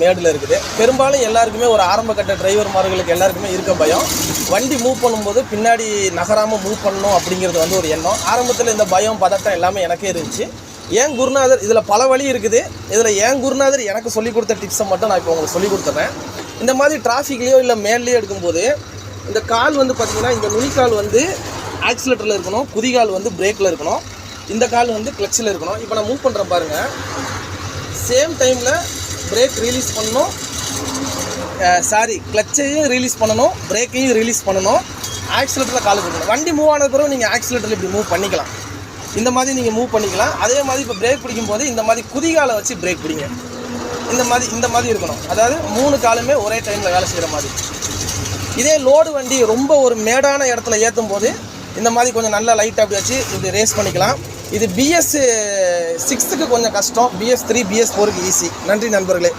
மேடில் இருக்குது. பெரும்பாலும் எல்லாருக்குமே ஒரு ஆரம்ப கட்ட டிரைவர்மார்களுக்கு எல்லாருக்குமே இருக்க பயம். வண்டி மூவ் பண்ணும்போது பின்னாடி நகராமல் மூவ் பண்ணணும் அப்படிங்கிறது வந்து ஒரு எண்ணம். ஆரம்பத்தில் இந்த பயம் பதட்டம் எல்லாமே எனக்கே இருந்துச்சு. ஏன் குருநாதர் இதில் பல வழி இருக்குது. இதில் ஏன் குருநாதர் எனக்கு சொல்லிக் கொடுத்த டிப்ஸை மட்டும் நான் இப்போ உங்களுக்கு சொல்லிக் கொடுத்துட்றேன். இந்த மாதிரி டிராஃபிக்லேயோ இல்லை மேல்லையோ எடுக்கும்போது இந்த கால் வந்து பார்த்திங்கன்னா இந்த நுனிக்கால் வந்து ஆக்சிலேட்டரில் இருக்கணும், குதிகால் வந்து பிரேக்கில் இருக்கணும், இந்த கால் வந்து கிளச்சில் இருக்கணும். இப்போ நான் மூவ் பண்ணுறேன் பாருங்கள். சேம் டைமில் பிரேக் ரிலீஸ் பண்ணணும், கிளச்சையும் ரிலீஸ் பண்ணணும், பிரேக்கையும் ரிலீஸ் பண்ணணும், ஆக்சிலேட்டரில் கால் கொடுக்கணும். வண்டி மூவ் ஆனது பிறகு நீங்கள் ஆக்சிலேட்டரில் இப்படி மூவ் பண்ணிக்கலாம். இந்த மாதிரி நீங்கள் மூவ் பண்ணிக்கலாம். அதே மாதிரி இப்போ பிரேக் பிடிக்கும் போது இந்த மாதிரி குதிகாலை வச்சு பிரேக் பிடிங்க. இந்த மாதிரி இருக்கணும். அதாவது 3 காலுமே ஒரே டைமில் வேலை செய்கிற மாதிரி. இதே லோடு வண்டி ரொம்ப ஒரு மேடான இடத்துல ஏற்றும் போது இந்த மாதிரி கொஞ்சம் நல்லா லைட்டாக அப்படி வச்சு இப்படி ரேஸ் பண்ணிக்கலாம். இது BS 6க்கு கொஞ்சம் கஷ்டம், BS 3 BS 4க்கு ஈஸி. நன்றி நண்பர்களே.